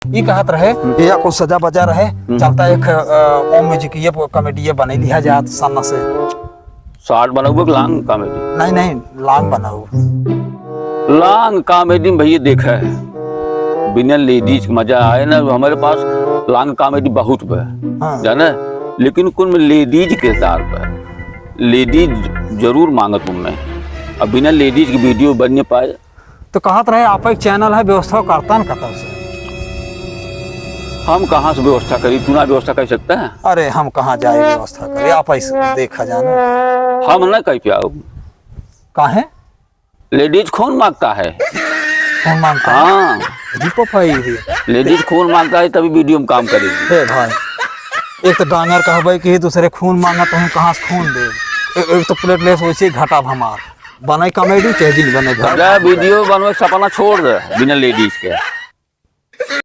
ये कहत रहे या को सजा बजा रहे चलता एक ओम म्यूजिक ये कॉमेडी ये बने लिया जात सामने से शॉर्ट बनाओ लॉन्ग कॉमेडी? नहीं नहीं लॉन्ग बनाओ। लॉन्ग कॉमेडी में भैया देखा है बिना लेडीज का मजा आए ना। हमारे पास लॉन्ग कॉमेडी बहुत है हाँ। जाना, लेकिन कुल में लेडीज किरदार पर लेडीज जरूर मांगत हूँ मैं। अब बिना लेडीज की वीडियो बन नहीं पाए तो कहत रहे आप एक चैनल है व्यवस्था करता न कहता उसे। हम कहाँ से व्यवस्था करी? तू ना व्यवस्था कर सकता है? अरे हम कहाँ जाए व्यवस्था करे, आप ऐसे देखा जाना। हम ना कह पाओ। काहे? लेडीज खून मांगता है। खून मांगता है? हाँ दीपो भाई लेडीज खून मांगता है तभी वीडियो में काम करेगी। हे भाई एक तो डांगर कहबे कि दूसरे खून मांगा तो हम कहाँ से खून दे। एक तो प्लेटलेस वैसे घाटा भमार बने कॉमेडी चाहे दिन बने वीडियो बनवे सपना छोड़ दे बिना लेडीज के।